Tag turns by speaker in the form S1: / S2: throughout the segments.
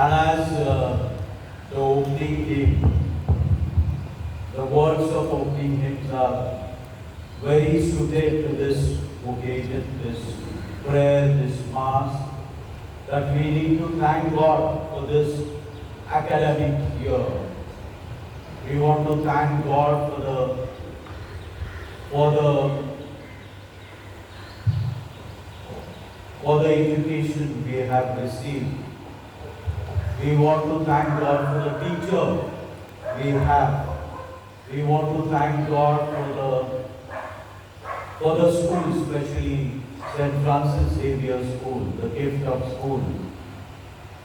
S1: And as the opening hymn, the words of opening hymns are very suited to this occasion, this prayer, this Mass, that we need to thank God for this academic year. We want to thank God for the education we have received. We want to thank God for the teacher we have. We want to thank God for the school, especially St. Francis Xavier School, the gift of school,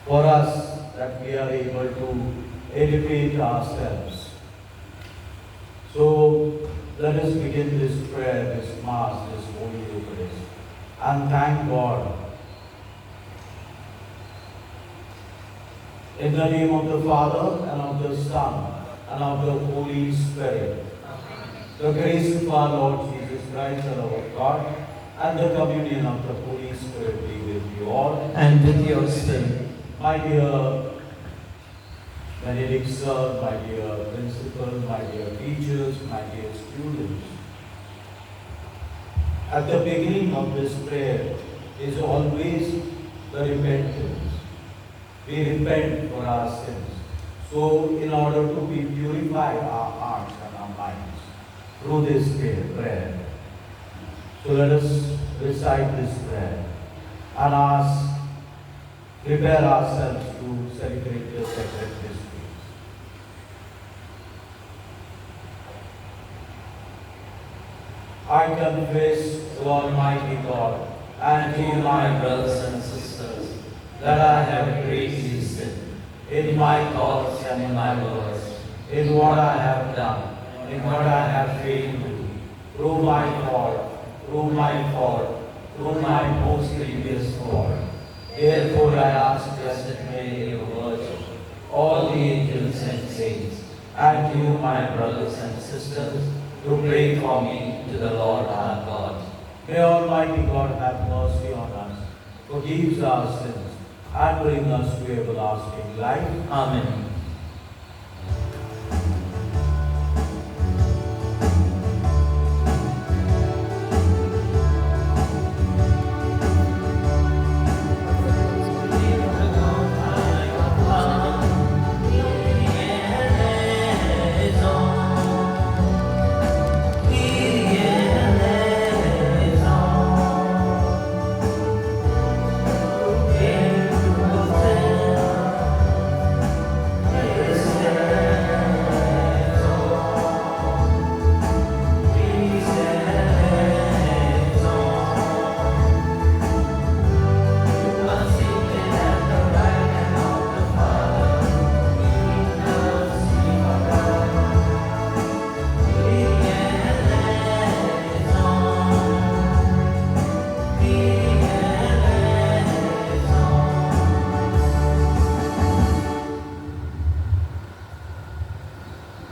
S1: for us that we are able to educate ourselves. So let us begin this prayer, this Mass, this Holy Eucharist, and thank God. In the name of the Father, and of the Son, and of the Holy Spirit. The grace of our Lord Jesus Christ, the love of God, and the communion of the Holy Spirit be with you all.
S2: And with your spirit.
S1: My dear Benedict sir, my dear principal, my dear teachers, my dear students, at the beginning of this prayer is always the repentance. We repent for our sins. So in order to purify our hearts and our minds through this prayer, so let us recite this prayer and prepare ourselves to celebrate the sacred mysteries. I confess to Almighty God and to you, my brothers and sisters, that I have greatly sinned in my thoughts and in my words, in what I have done, in what I have failed to do, through my fault, through my most grievous fault. Therefore I ask Blessed Mary, your Virgin, all the angels and saints, and you, my brothers and sisters, to pray for me to the Lord our God. May Almighty God have mercy on us, forgive our sins, and bring us to everlasting life.
S2: Amen.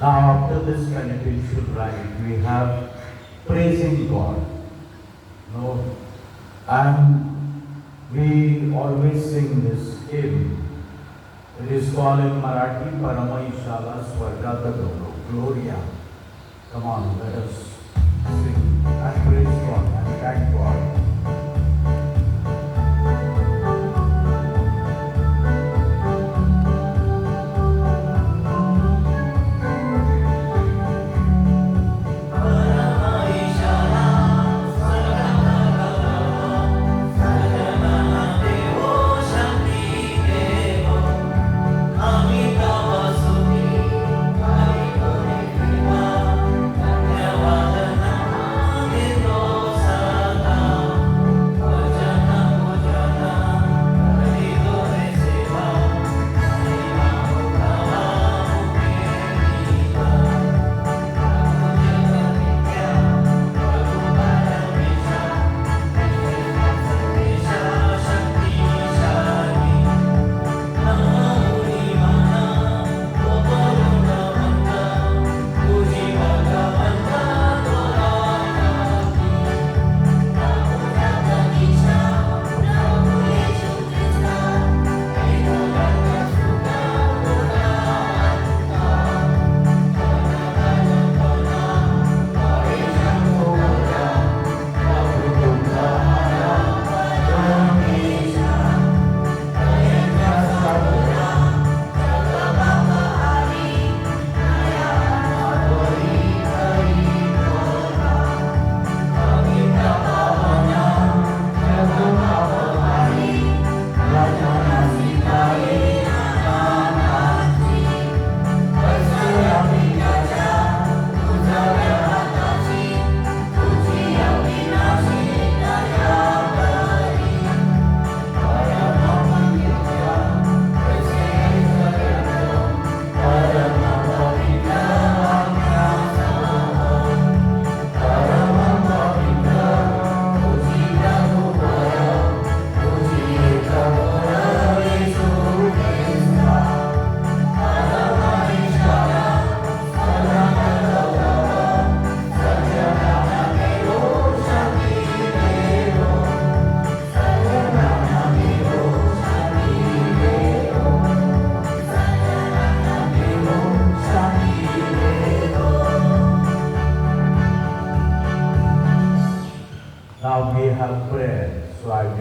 S1: Now after this penitential rite, we have praising God. No? And we always sing this hymn. It is called in Marathi, Paramaishala Swargata Gloria. Come on, let us sing and praise God and thank God.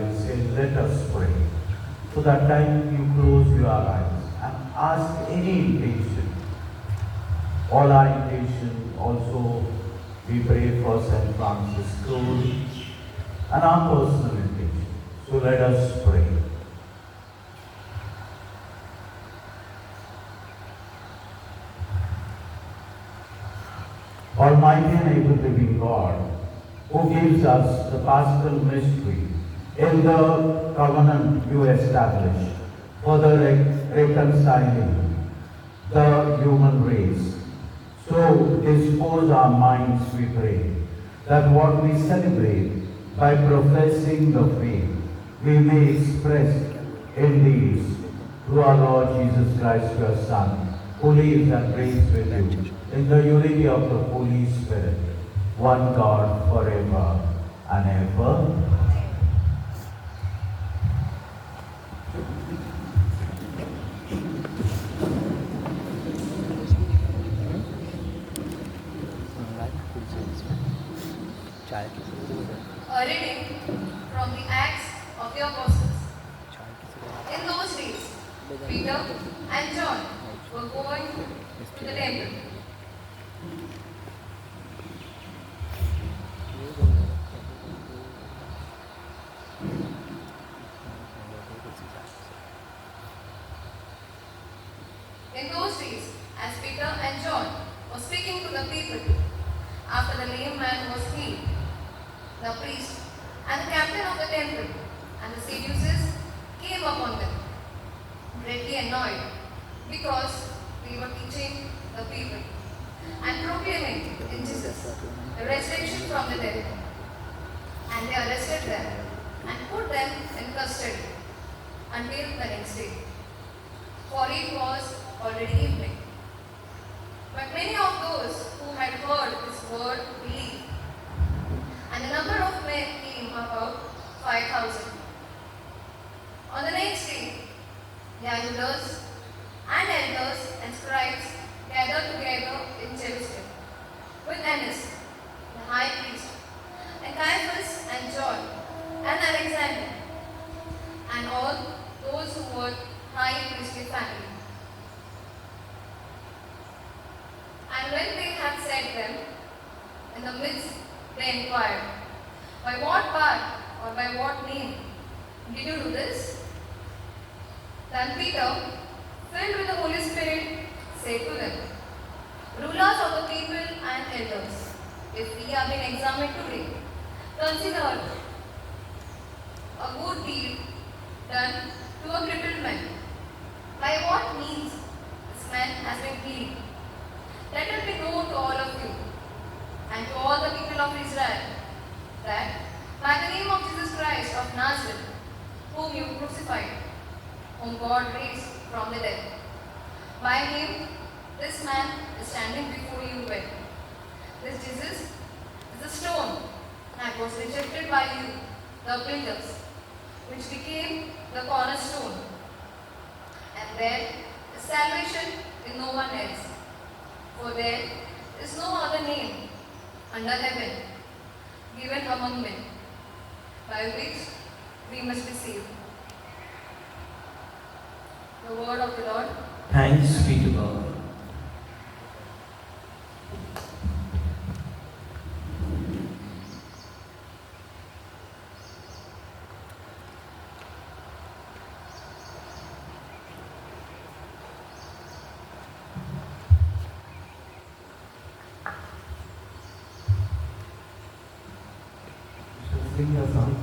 S1: will say, let us pray. So that time you close your eyes and ask any intention. All our intention also we pray for St. Francis School and our personal intention. So let us pray. Almighty and able living God, who gives us the paschal mystery in the covenant you established for the reconciling the human race. So dispose our minds, we pray, that what we celebrate by professing the faith, we may express in deeds through our Lord Jesus Christ, your Son, who lives and reigns with you in the unity of the Holy Spirit, one God forever and ever.
S3: A reading from the Acts of the Apostles. In those days, Peter and John were going to the temple. In those days, as Peter and John were speaking to the people, after the lame man was healed, the priest and the captain of the temple and the Sadducees came upon them, greatly annoyed, because they were teaching the people and proclaiming in Jesus the resurrection from the dead. And they arrested them and put them in custody until the next day, for it was already evening. But many of those who had heard this word believed, and the number of men came about 5,000. On the next day, the elders and scribes gathered together in Jerusalem with Annas, the high priest, and Caiaphas and John and Alexander, and all those who were high priestly family. And when they had said them, in the midst they inquired, by what power or by what name did you do this? Then Peter, filled with the Holy Spirit, said to them, rulers of the people and elders, if we have been examined today, consider a good deed done to a crippled man. By what means this man has been healed? Let it be known to all of you and to all the people of Israel that by the name of Jesus Christ of Nazareth, whom you crucified, whom God raised from the dead, by him this man is standing before you well. This Jesus is the stone that was rejected by you, the builders, which became the cornerstone. And there is salvation in no one else, for there is no other name under heaven given among men by which we must be saved. The word of the Lord.
S2: Thanks be to God.
S1: Sing a song.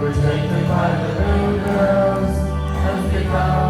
S4: Rejected by the builders has become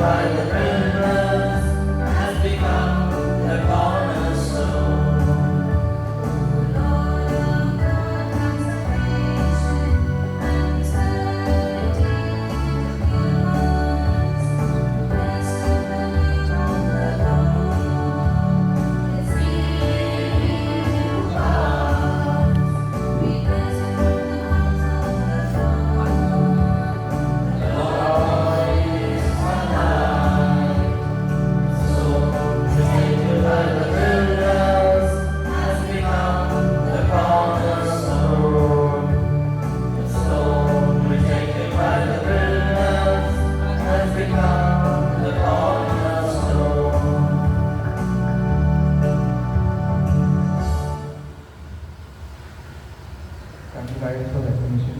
S1: by the rivers has become the cornerstone.
S3: Lord of consolation and eternity yours. Bless the name of the Lord. His healing powers. We bless Him from the house of the Lord.
S1: The Lord is my light. So protected by the rivers has become the cornerstone. The stone rejected by the rivers has become the cornerstone.
S4: Can you guide for recognition?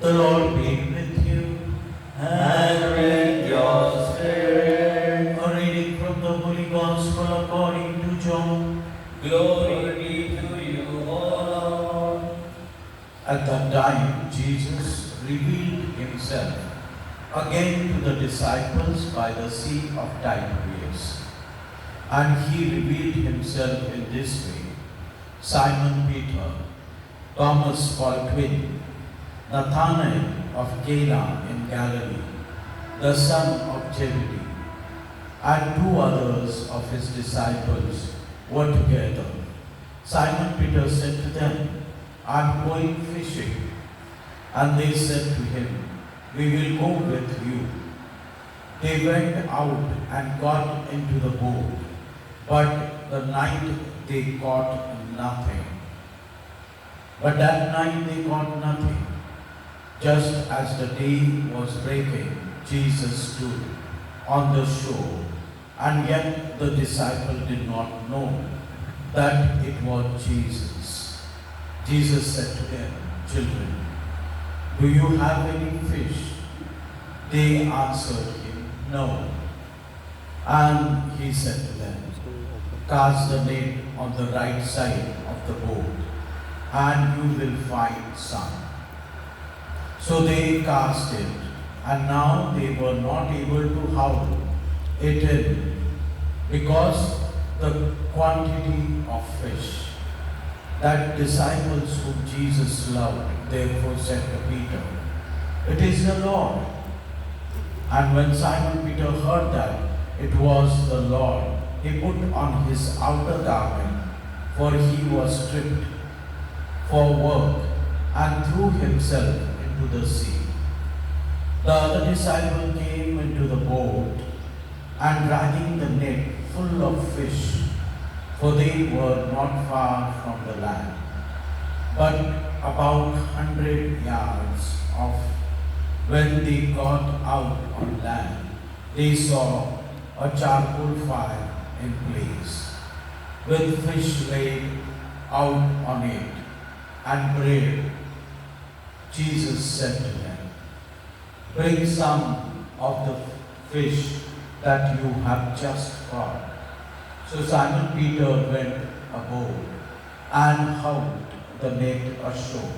S1: The Lord be with you and with your spirit. A reading from the Holy Gospel according to John. Glory be to you, O Lord. At that time, Jesus revealed himself again to the disciples by the Sea of Tiberias. And he revealed himself in this way: Simon Peter, Thomas called twin, Nathanael of Cana in Galilee, the son of Zebedee, and two others of his disciples were together. Simon Peter said to them, "I'm going fishing." And they said to him, "We will go with you." They went out and got into the boat, but the night they caught nothing. But that night they caught nothing. Just as the day was breaking, Jesus stood on the shore, and yet the disciple did not know that it was Jesus. Jesus said to them, "Children, do you have any fish?" They answered him, "No." And he said to them, "Cast the net on the right side of the boat, and you will find some." So they cast it, and now they were not able to haul it in because the quantity of fish. That disciples whom Jesus loved therefore said to Peter, "It is the Lord." And when Simon Peter heard that it was the Lord, he put on his outer garment, for he was stripped for work, and threw himself into the sea. The other disciple came into the boat, and dragging the net full of fish, for they were not far from the land, but about 100 yards off
S5: When they got out on land, they saw a charcoal fire in place, with fish laid out on it, and bread. Jesus said to them, "Bring some of the fish that you have just caught." So Simon Peter went aboard and hauled the net ashore,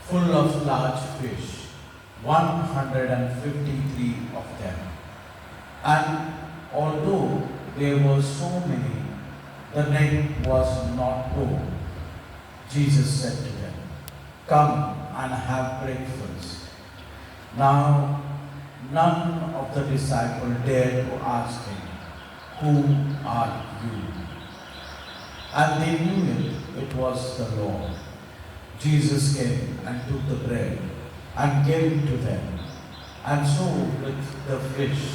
S5: full of large fish, 153 of them. And although there were so many, the net was not torn. Jesus said to them, "Come and have breakfast." Now, none of the disciples dared to ask him, "Who are you?" And they knew it was the Lord. Jesus came and took the bread and gave it to them, and so with the fish.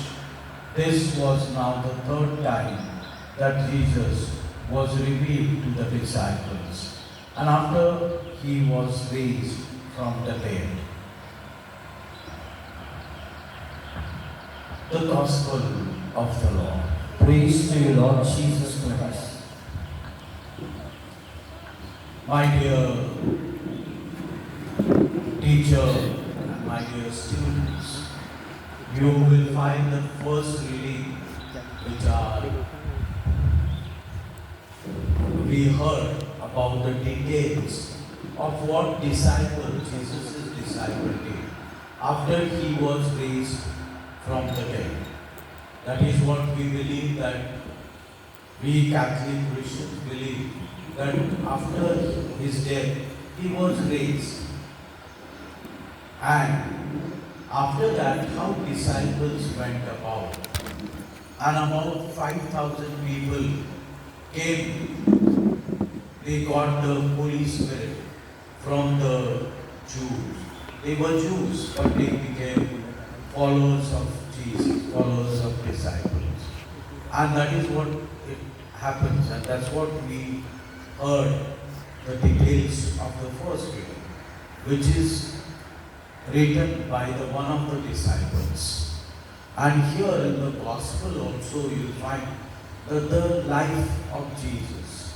S5: This was now the third time that Jesus was revealed to the disciples, and after he was raised from the dead. The Gospel of the Lord.
S2: Praise to you, Lord Jesus Christ.
S5: My dear teacher and my dear students, you will find the first reading we heard about the details of what Jesus' disciple did after he was raised from the dead. That is what we believe, that we Catholic Christians believe, that after his death he was raised. And after that, how disciples went about. And about 5,000 people came. They got the Holy Spirit from the Jews. They were Jews, but they became followers of Jesus, followers of disciples. And that is what it happens, and that's what we heard, the details of the first reading, which is written by one of the disciples. And here in the Gospel also you find the life of Jesus.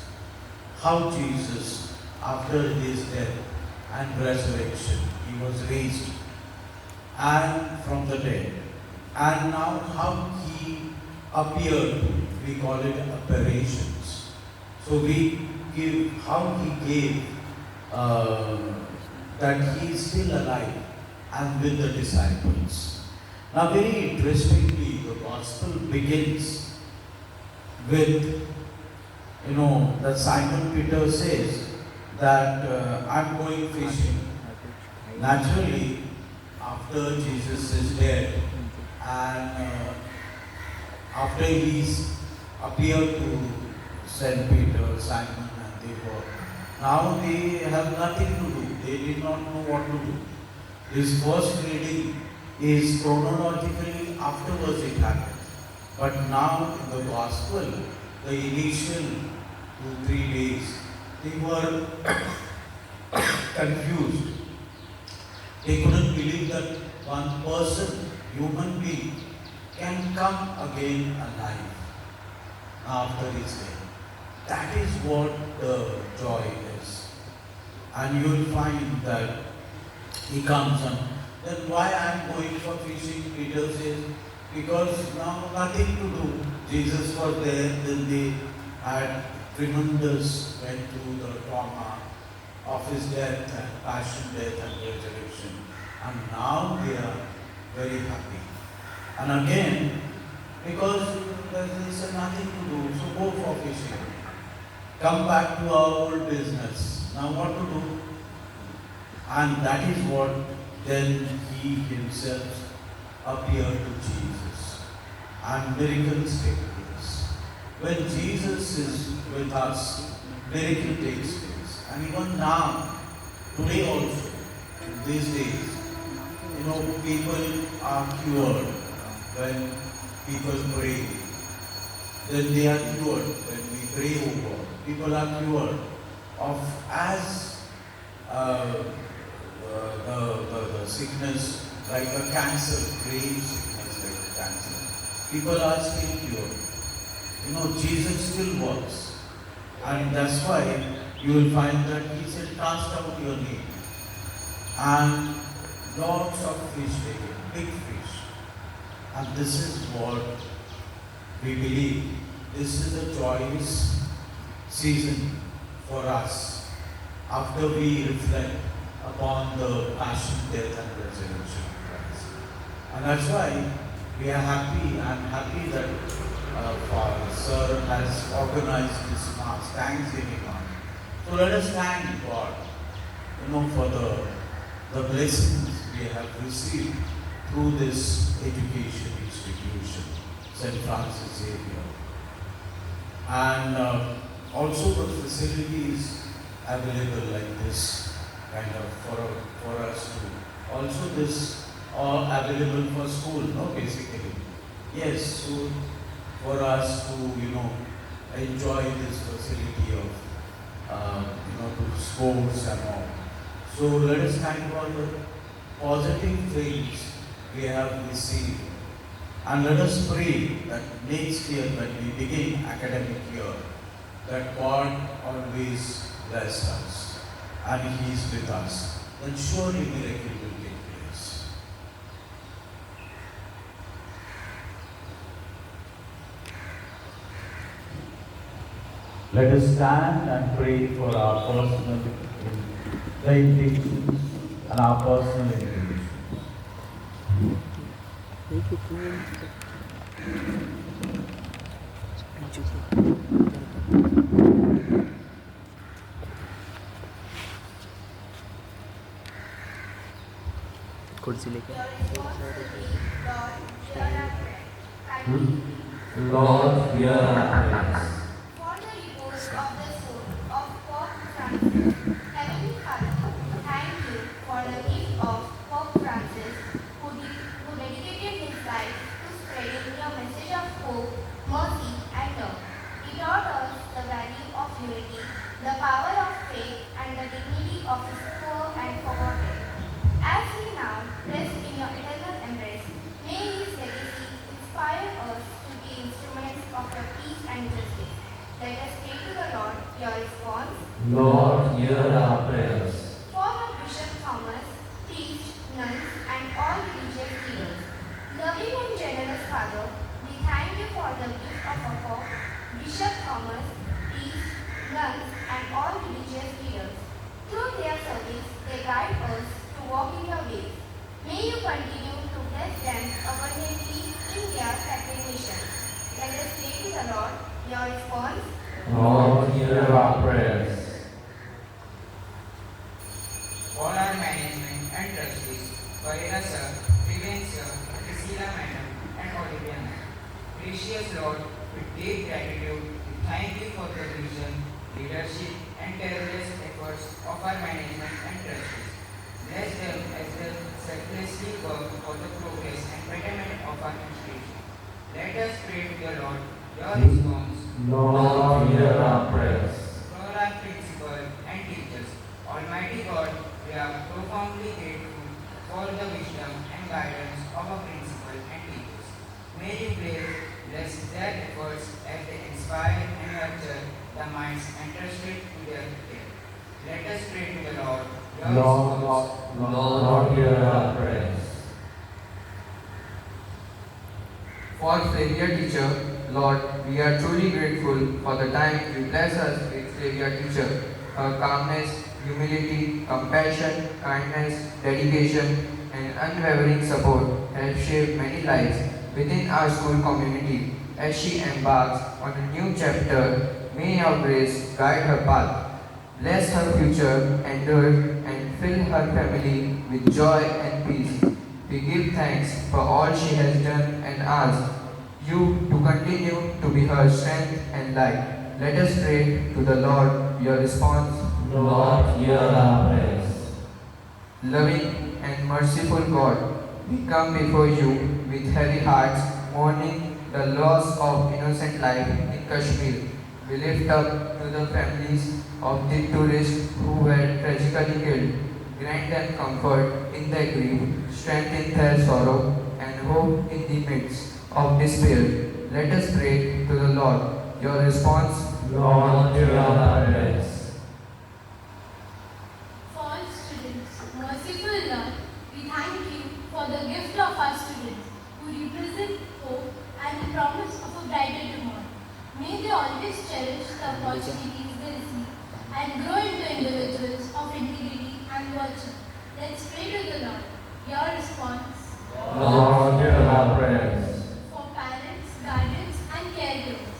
S5: How Jesus, after his death and resurrection, he was raised and from the dead. And now how he appeared, we call it apparitions. So we give how he gave that he is still alive and with the disciples. Now very interestingly, the Gospel begins with, that Simon Peter says that I'm going fishing. Naturally, after Jesus is dead and after he's appeared to Saint Peter, Simon, and they were, now they have nothing to do. They did not know what to do. This first reading is chronologically afterwards it happened. But now in the Gospel, the initial 2-3 days, they were confused. They couldn't believe that one person, human being, can come again alive after his death. That is what the joy is. And you will find that he comes and then why I am going for fishing, Peter says, because now nothing to do. Jesus was there, then they had tremendous, went through the trauma of his death and passion, death and resurrection. And now they are very happy. And again, because there is nothing to do, so go for fishing. Come back to our old business. Now what to do? And that is what then he himself appeared to Jesus. And miracles take place. When Jesus is with us, miracle takes place. And even now, today also, in these days, people are cured when people pray. Then they are cured when we pray over. People are cured of as the sickness like a cancer, grave sickness like cancer. People are still cured. You know, Jesus still works. And that's why you will find that he said, cast out your net. And lots of fish taken, big fish. And this is what we believe. This is a joyous season for us after we reflect upon the passion, death and resurrection of Christ. And that's why we are happy. I'm happy that Father Sir has organized this Mass, Thanksgiving Mass. So let us thank God, for the blessings we have received through this education institution, St. Francis Xavier. And also the facilities available like this kind of for us to, also this available for school, basically. Yes, so for us to, enjoy this facility of, to sports and all. So let us thank all the positive things we have received. And let us pray that next year when we begin academic year, that God always bless us and He is with us. Then surely miracle will take place.
S1: Let us stand and pray for our personal intentions and our personal intentions.
S2: कुर्सी लेके
S1: Lord, hear our prayers.
S3: For the repose of the soul of Pope Francis, Heavenly Father, thank you for the gift of Pope Francis, who dedicated his life to spreading your message of hope, mercy, and love. He taught us the value of unity, the power of faith, and the dignity of his poor and forgotten. As we now rest in your eternal embrace, may his legacy inspire us to be instruments of your peace and justice. Let us pray to the Lord your response.
S1: Lord, hear our prayers.
S3: For the Bishop Thomas, priests, nuns, and all religious leaders, loving and generous Father, we thank you for the gift of our Pope, Bishop Thomas, priests, nuns, and all religious leaders. Through their service, they guide us to walk in your ways. May you continue to bless them abundantly in their sacred mission. Let us pray to the Lord. Your response?
S1: Lord, hear our prayers.
S6: For our management and trustees, Varela sir, Vivian sir, Priscilla madam, and Olivia madam. Gracious Lord, with deep gratitude, we thank you for the vision, leadership, and tireless efforts of our management and trustees. Bless them as they selflessly work for the progress and betterment of our institution. Let us pray to the Lord. Your response.
S1: Lord, hear our prayers.
S6: For our principal and teachers, Almighty God, we are profoundly grateful for the wisdom and guidance of our principal and teachers. May you bless their efforts as they inspire and nurture the minds entrusted to their care. Let us pray to the Lord. Your response.
S1: Lord, hear our prayers.
S7: For Savior Teacher, Lord, we are truly grateful for the time you bless us with Savior Teacher. Her calmness, humility, compassion, kindness, dedication, and unwavering support have shaped many lives within our school community. As she embarks on a new chapter, may your grace guide her path. Bless her future, endure, and fill her family with joy and peace. We give thanks for all she has done and ask you to continue to be her strength and light. Let us pray to the Lord. Your response.
S1: Lord, hear our prayers.
S7: Loving and merciful God, we come before you with heavy hearts, mourning the loss of innocent life in Kashmir. We lift up to the families of the tourists who were tragically killed. Grant them comfort in their grief, strength in their sorrow, and hope in the midst of despair. Let us pray to the Lord. Your response,
S1: Lord, hear our prayers.
S8: For students, merciful Lord, we thank you for the gift of our students who represent hope and the promise of a brighter tomorrow. May they always cherish the opportunities they receive and grow into individuals of integrity and virtue. Let's pray to the Lord. Your response.
S1: Lord, hear our prayers.
S8: For parents, guardians, and caregivers,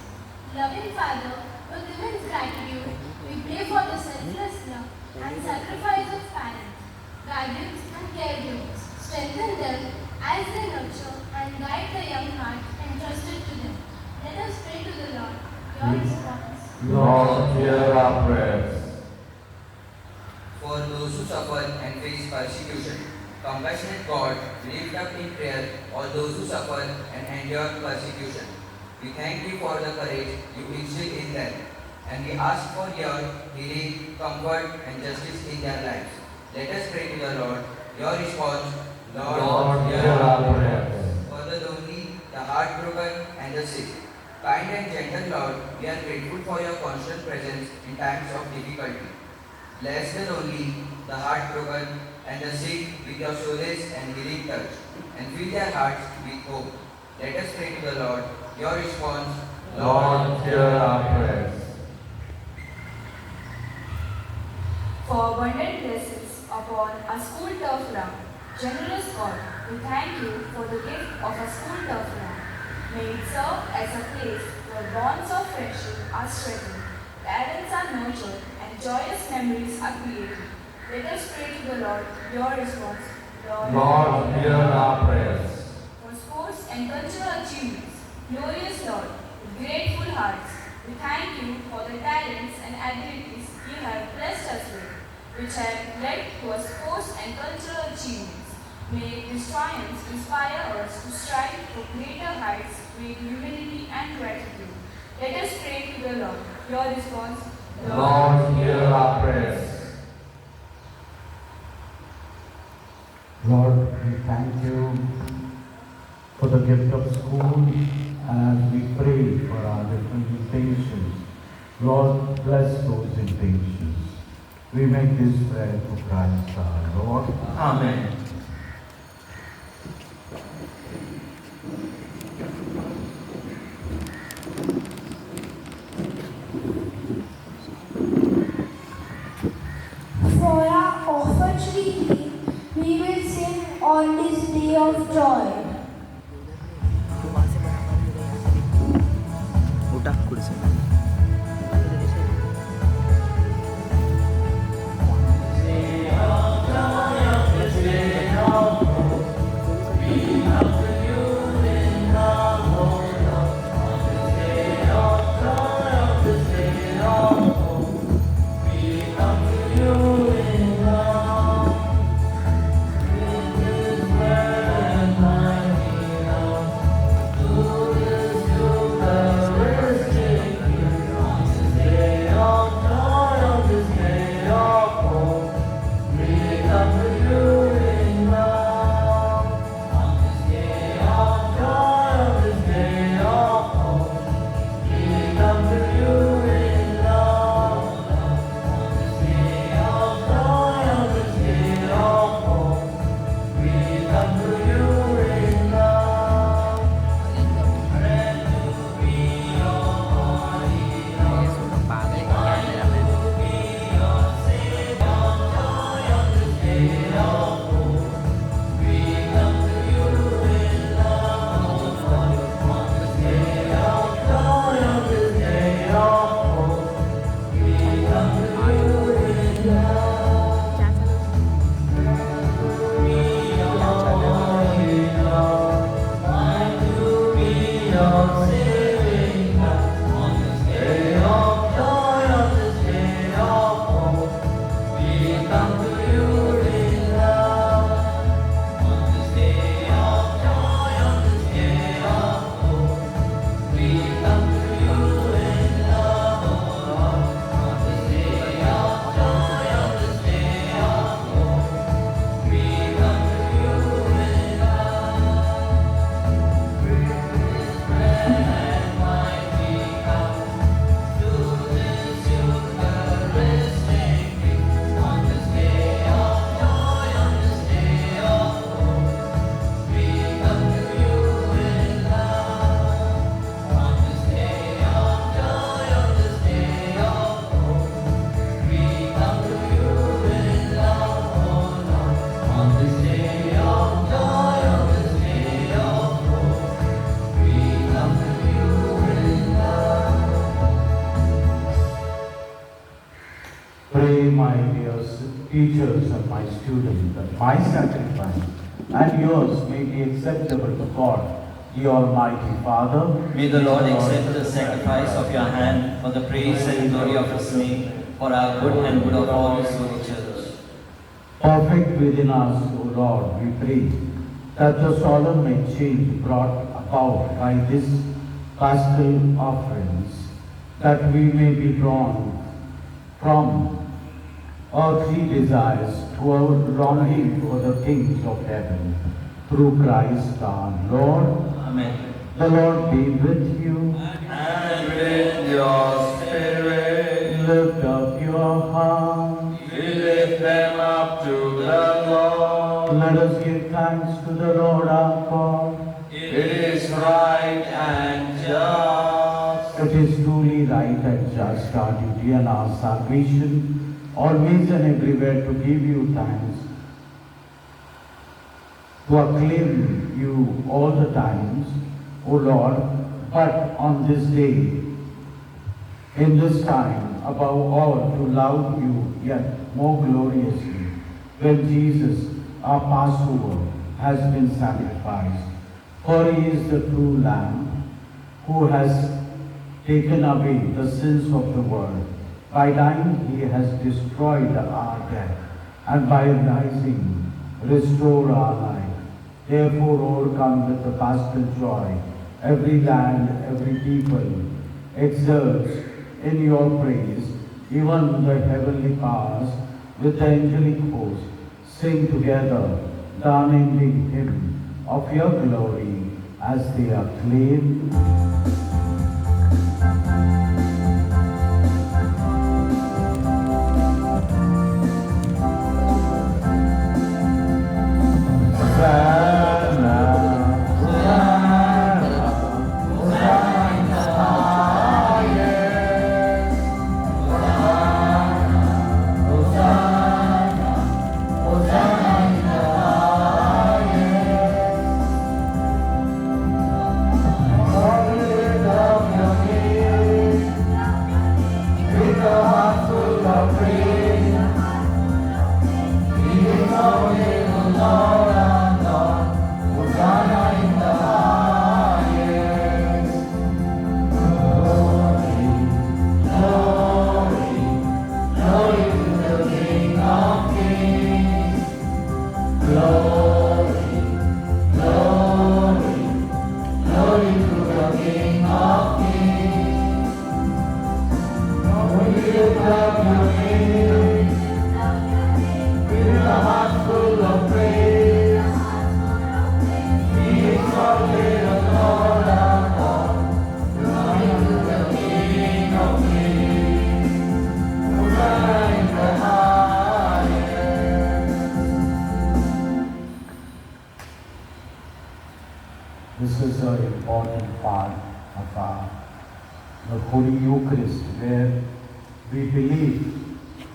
S8: loving Father, with immense gratitude, we pray for the selfless love and sacrifice of parents, guardians, and caregivers. Strengthen them as they nurture and guide the young hearts entrusted to them. Let us pray to the Lord. Your response.
S1: Lord, hear our prayers.
S6: For those who suffer and face persecution, compassionate God, lift up in prayer all those who suffer and endure persecution. We thank you for the courage you instill in them, and we ask for your healing, comfort, and justice in their lives. Let us pray to the Lord. Your response,
S1: Lord, hear our prayers.
S6: for the lonely, the heartbroken, and the sick. Kind and gentle Lord, we are grateful for your constant presence in times of difficulty. Bless the lonely, the heartbroken, and the sick with your solace and healing touch, and fill their hearts with hope. Let us pray to the Lord. Your response,
S1: Lord, hear our prayers.
S9: For abundant blessings upon a school turf ground. Generous God, we thank you for the gift of a school turf ground. May it serve as a place where bonds of friendship are strengthened, talents are nurtured, and joyous memories are created. Let us pray to the Lord. Your response,
S1: Lord, hear our prayers.
S9: For sports and cultural achievements, glorious Lord, with grateful hearts, we thank you for the talents and abilities you have blessed us with, which have led to our sports and cultural achievements. May these triumphs inspire us to strive for greater heights with humility and gratitude. Let us pray to the Lord. Your response,
S1: Lord, hear our prayers.
S4: Lord, we thank you for the gift of school, and as we pray for our different intentions, Lord, bless those intentions. We make this prayer for Christ our Lord.
S1: Amen.
S10: For our offertory hymn, we will sing on this day of joy.
S2: उठा कुर्सी
S4: children, that my sacrifice and yours may be acceptable to God, the Almighty Father.
S1: May the Lord accept the sacrifice of your hand for the praise and glory of his name, for our good and good of all his holy church.
S4: Perfect within us, O Lord, we pray, that the solemn exchange brought about by this paschal offerings, that we may be drawn from earthly desires to our longing for the things of heaven, through Christ our Lord.
S1: Amen.
S4: The Lord be with you.
S1: And with your spirit,
S4: Lift up your hearts.
S1: we lift them up to the Lord.
S4: Let us give thanks to the Lord our God.
S1: It is right and just.
S4: It is truly right and just, our duty and our salvation, always and everywhere to give you thanks, to acclaim you all the times, O Lord, but on this day, in this time, above all, to love you yet more gloriously, when Jesus, our Passover, has been sacrificed. For he is the true Lamb, who has taken away the sins of the world. By dying, he has destroyed our death, and by rising, restored our life. Therefore, overcome with the paschal joy, every land, every people exerts in your praise, even the heavenly powers with the angelic host sing together the unending hymn of your glory as they acclaim. This is an important part of the Holy Eucharist, where we believe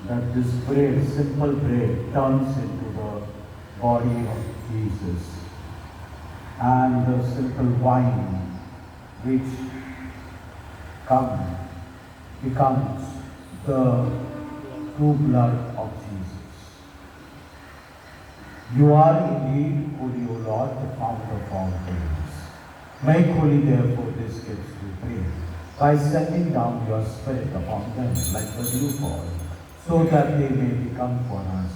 S4: that this bread, simple bread, turns into the body of Jesus, and the simple wine, which becomes the true blood of Jesus. You are indeed holy, O Lord, the fount of all things. Make holy, therefore, these gifts, we pray, by sending down your Spirit upon them like the dewfall, so that they may become for us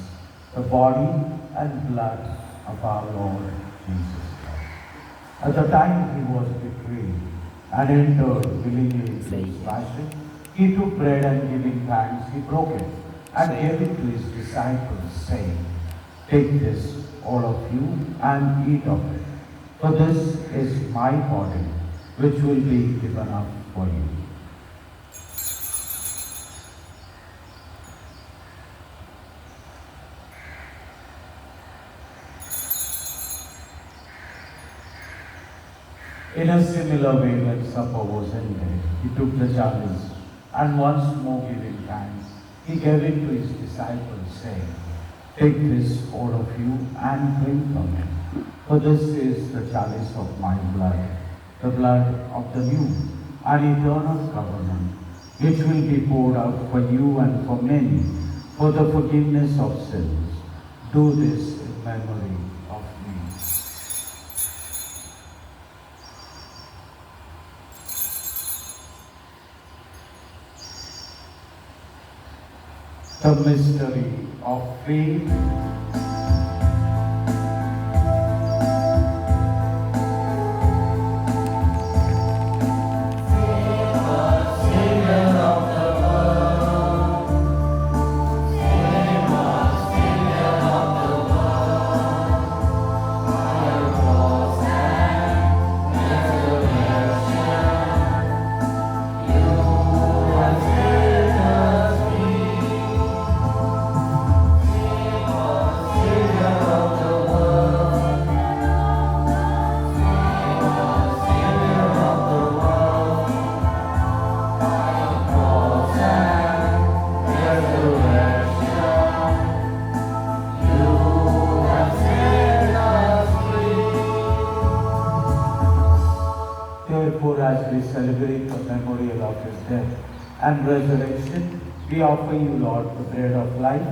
S4: the body and blood of our Lord Jesus Christ. At the time he was betrayed and entered willingly into his passion, he took bread and giving thanks, he broke it and gave it to his disciples, saying, "Take this, all of you, and eat of it. For this is my body, which will be given up for you." In a similar way, when supper was ended, he took the chalice, and once more giving thanks, he gave it to his disciples, saying, "Take this, all of you, and drink from it. For this is the chalice of my blood, the blood of the new and eternal covenant, which will be poured out for you and for many for the forgiveness of sins. Do this in memory of me. The mystery of faith. Therefore, as we celebrate the memorial of his death and resurrection, we offer you, Lord, the bread of life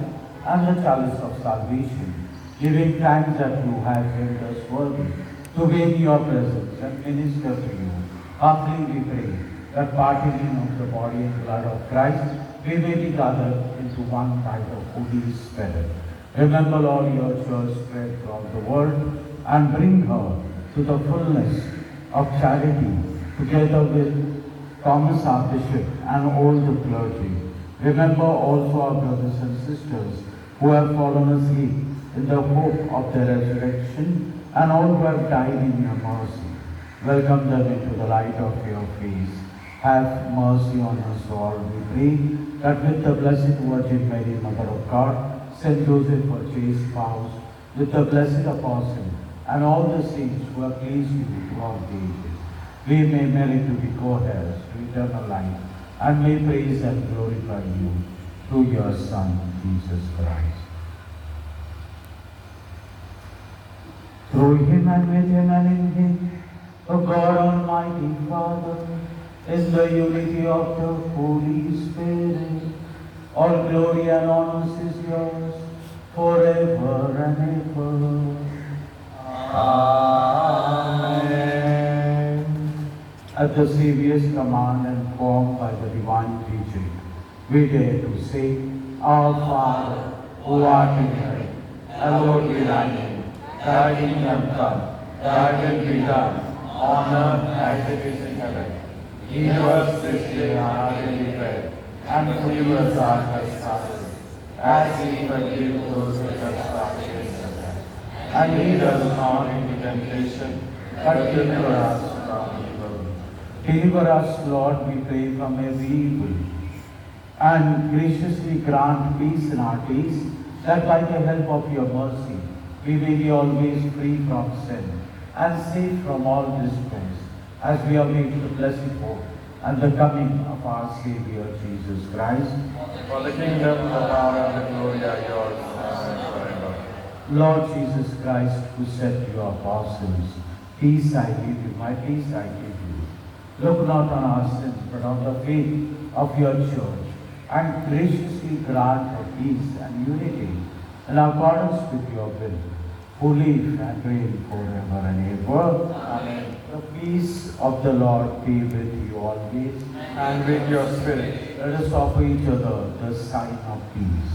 S4: and the chalice of salvation, giving thanks that you have made us worthy to be in your presence and minister to you. Humbly we pray that partaking of the body and blood of Christ, we may be gathered into one by the Holy Spirit. Remember, Lord, your church spread throughout the world and bring her to the fullness of charity, together with Thomas our Bishop and all the clergy. Remember also our brothers and sisters who have fallen asleep in the hope of the resurrection, and all who have died in your mercy. Welcome them into the light of your face. Have mercy on us all, we pray, that with the Blessed Virgin Mary, Mother of God, Saint Joseph, her chaste spouse, with the blessed Apostle, and all the saints who have pleased you throughout the ages, we may merit to be co-heirs to eternal life, and may praise and glorify you through your Son, Jesus Christ. Through him and with him and in him, O God Almighty Father, in the unity of the Holy Spirit, all glory and honor is yours forever and ever. Amen. At the Saviour's command and formed by the divine teaching, we dare to say, Our Father, who art in heaven, hallowed be thy name. Thy kingdom come, thy will be done, on earth as it is in heaven. Give us this day our daily bread, and forgive us our trespasses, as we forgive those who trespass against us. And lead us not into temptation, but deliver us from evil. Deliver us, Lord, we pray, from every evil, and graciously grant peace in our days, that by the help of your mercy, we may be always free from sin, and safe from all distress, as we await the blessed hope and the coming of our Savior Jesus Christ.
S11: For the kingdom, the power, and the glory are yours, now and forever.
S4: Lord Jesus Christ, who said to your apostles, Peace I give you, my peace I give you. Look not on our sins, but on the faith of your church, and graciously grant her peace and unity in accordance with your will, who live and reign forever and ever.
S11: Amen.
S4: The peace of the Lord be with you always,
S11: And with your spirit.
S4: let us offer each other the sign of peace.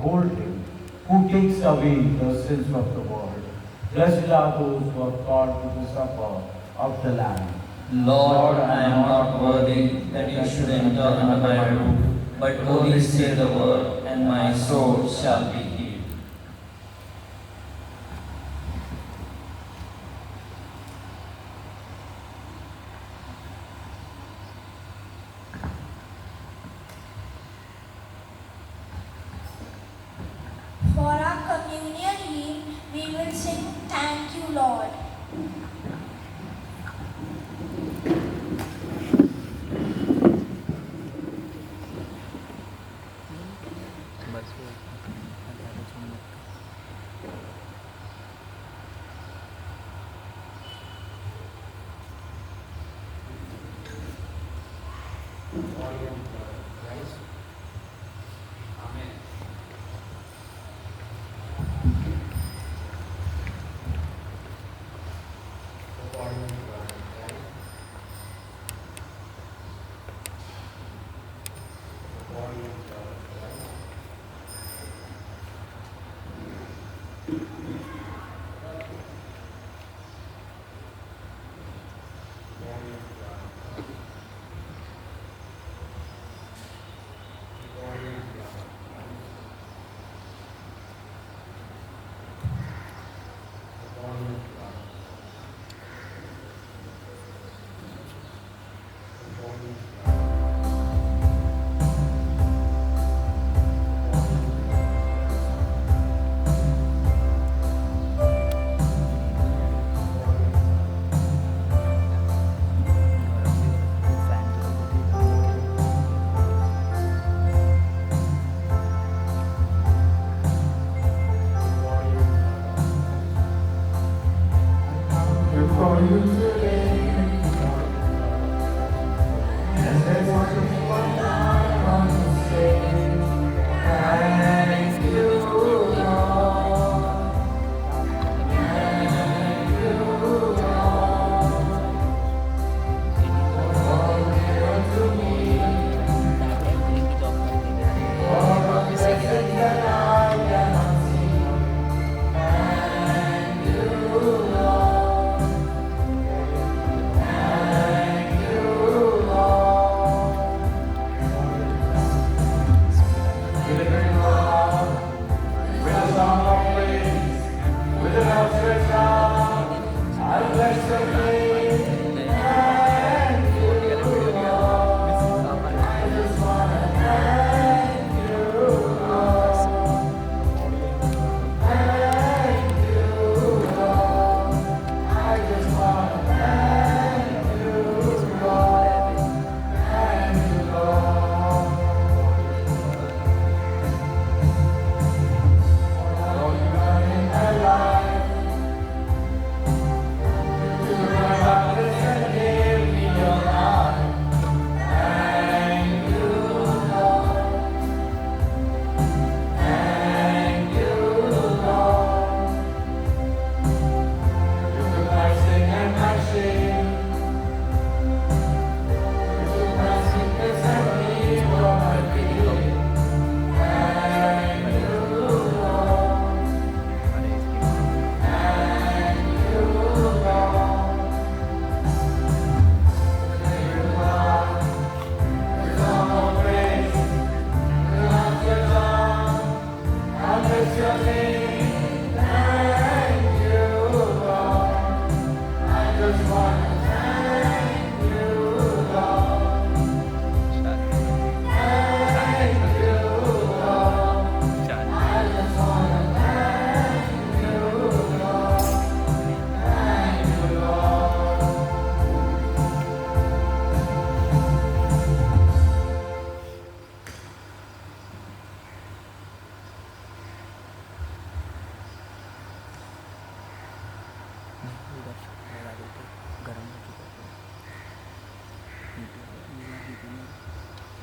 S4: unholy, who takes away the sins of the world. Blessed are those who are called to the supper of the Lamb.
S1: Lord, I am not worthy that you should enter under my roof, but only say the word, and my soul shall be healed.
S10: For our communion hymn, we will sing Thank You, Lord.
S2: बस वो अल्लाह को सुन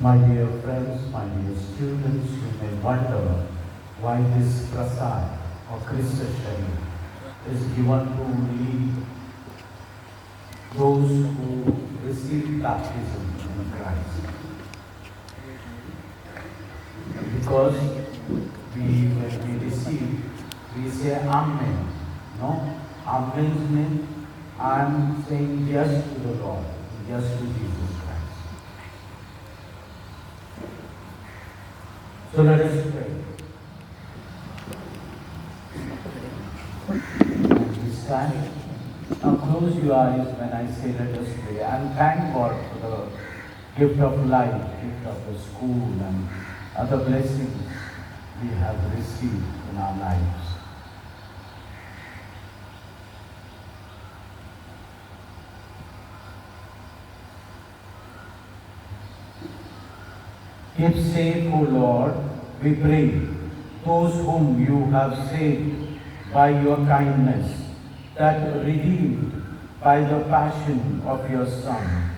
S4: My dear friends, my dear students, you may wonder why this prasad or Krishna Sharif is given to only those who receive baptism in Christ. Because we we say Amen. No? Amen means I am saying yes to the Lord, yes to Jesus Christ. So let us pray. And we stand. Now close your eyes when I say let us pray, and thank God for the gift of life, gift of the school and other blessings we have received in our lives. Keep safe, O Lord, we pray, those whom you have saved by your kindness, that redeemed by the passion of your Son,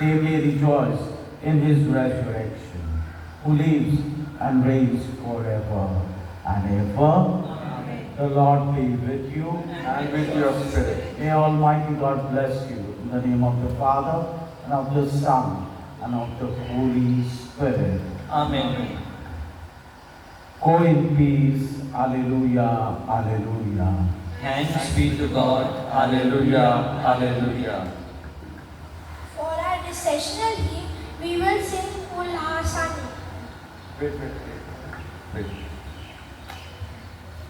S4: they may rejoice in his resurrection, who lives and reigns forever and ever. Amen. The Lord be with you
S11: And with your spirit.
S4: May Almighty God bless you in the name of the Father and of the Son and of the Holy Spirit.
S11: Amen.
S4: Go in peace. Alleluia. Alleluia.
S11: Thanks be to God. Hallelujah. Hallelujah.
S10: For our recessional hymn, we will sing Ulhasani.
S11: Wait.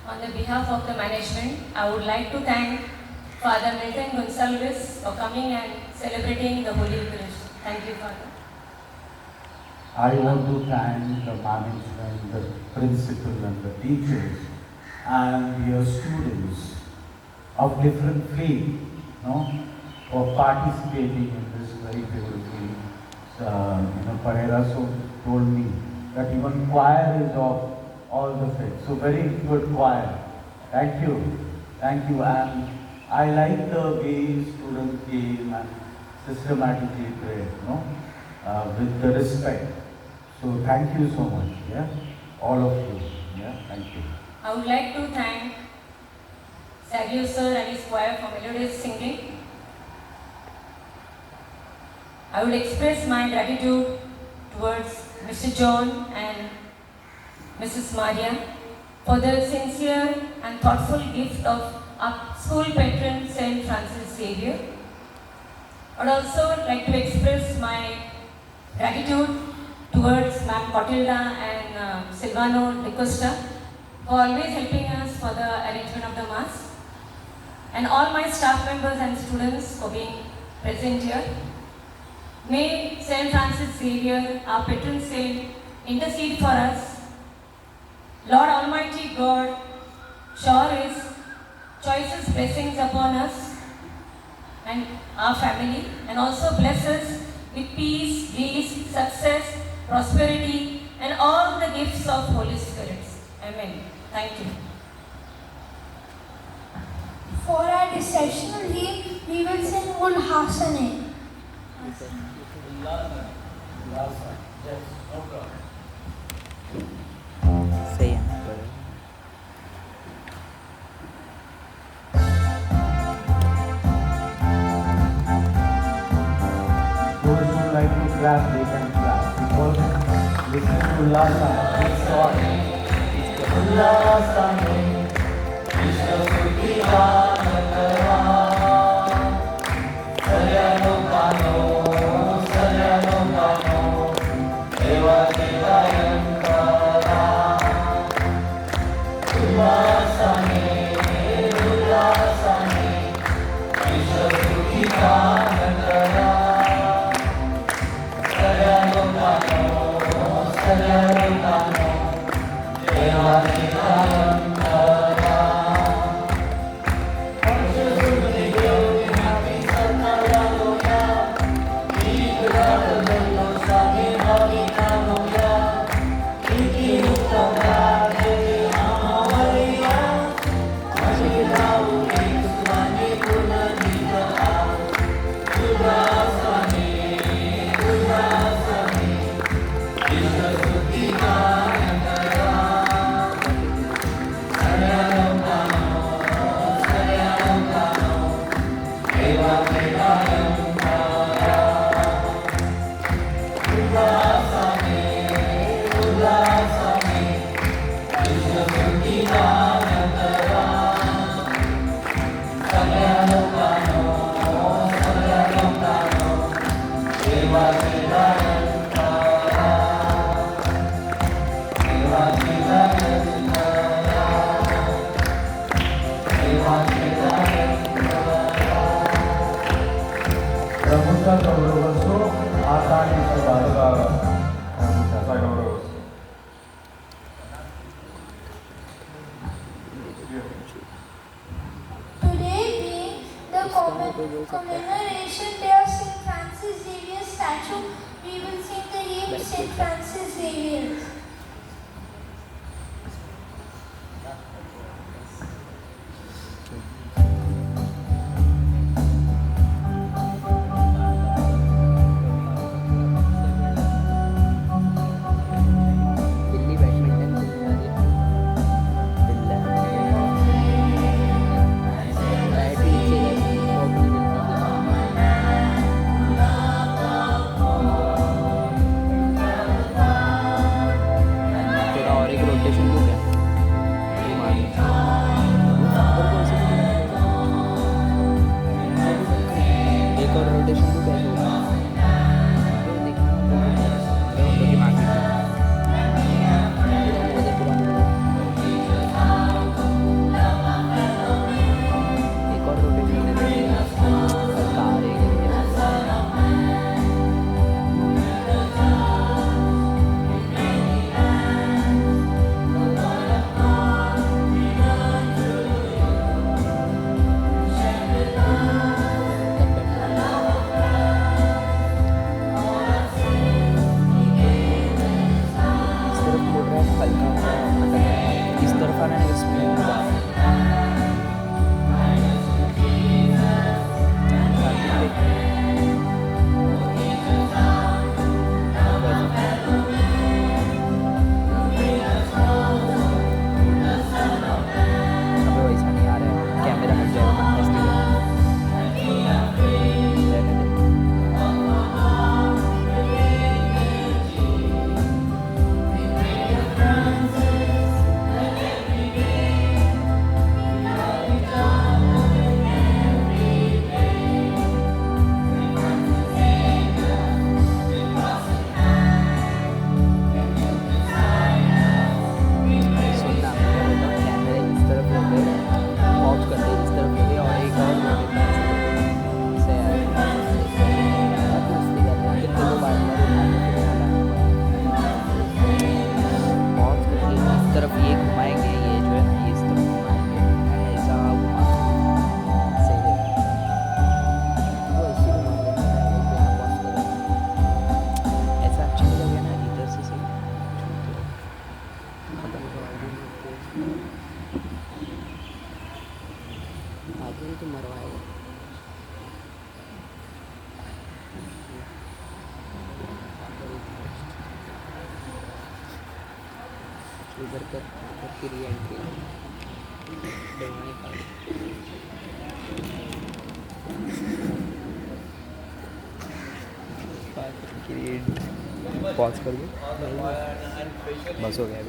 S9: On the behalf of the management, I would like to thank Father Milton Gonsalves for coming and celebrating the Holy Eucharist. Thank you, Father.
S4: I want to thank the management, the principal and the teachers and your students of different faith, for participating in this very beautiful. Pereira told me that even choir is of all the faith. So very good choir. Thank you. And I like the way students came and systematically prayed, with the respect. So thank you so much, all of you, thank you.
S9: I would like to thank Sergio sir and his choir for melodious singing. I would express my gratitude towards Mr. John and Mrs. Maria for the sincere and thoughtful gift of our school patron St. Francis Xavier. I would also like to express my gratitude towards Ma'am Cotilda and Silvano De Costa for always helping us for the arrangement of the Mass, and all my staff members and students for being present here. May St. Francis Xavier, our patron saint, intercede for us. Lord Almighty God, shower His choicest blessings upon us and our family, and also bless us with peace, grace, success, prosperity, and all the gifts of Holy Spirit. Amen. Thank you.
S10: For our recessional hymn, we will sing Ulhasani.
S1: Yes, no problem.
S2: Say brother.
S4: Those who like to clap, they can clap. Because listen to Ulhasani, this song. Ulhasani, Krishna Sukhivanakara, Saryano Kano, Deva Devayankara. Ulhasani, Krishna Sukhivanakara, Saryano Kano, Deva Devayankara. प्रभूचा गौरव असो आता आणि सदा.
S11: प्रभूचा गौरव असो.
S10: Today being the commemoration day of St. Francis Xavier's statue, we will sing the hymn St. Francis Xavier.
S2: Delhi badminton खेलने आ रही है. दिल्ला bat नीचे है, बॉल नहीं मिलती. तेरा और एक रोटेशन हो गया. ये मार एक और रोटेशन तो कैसे होगा? दिमाग में एक और रोटेशन कार इस तरफ आना है स्पीड वैसा नहीं आ रहा है. कैमरा हट जाएगा. सुनना कैमरे इस तरफ हो गए, ऑफ कर दे इस तरफ हो गए और एक और हो गया से मस्ती करते हैं कितने लोग बार ऑफ करके इस तरफ ये घुमाएंगे. ये जो है ना ये इस तरफ घुमाएंगे. ऐसा घुमा सही है. वो ऐसे घुमा देंगे ऐसा अच्छा लगेगा ना इधर से सही. आदमी तो मरवाएगा. इधर की री एंट्री पॉज कर दो. बस हो गया.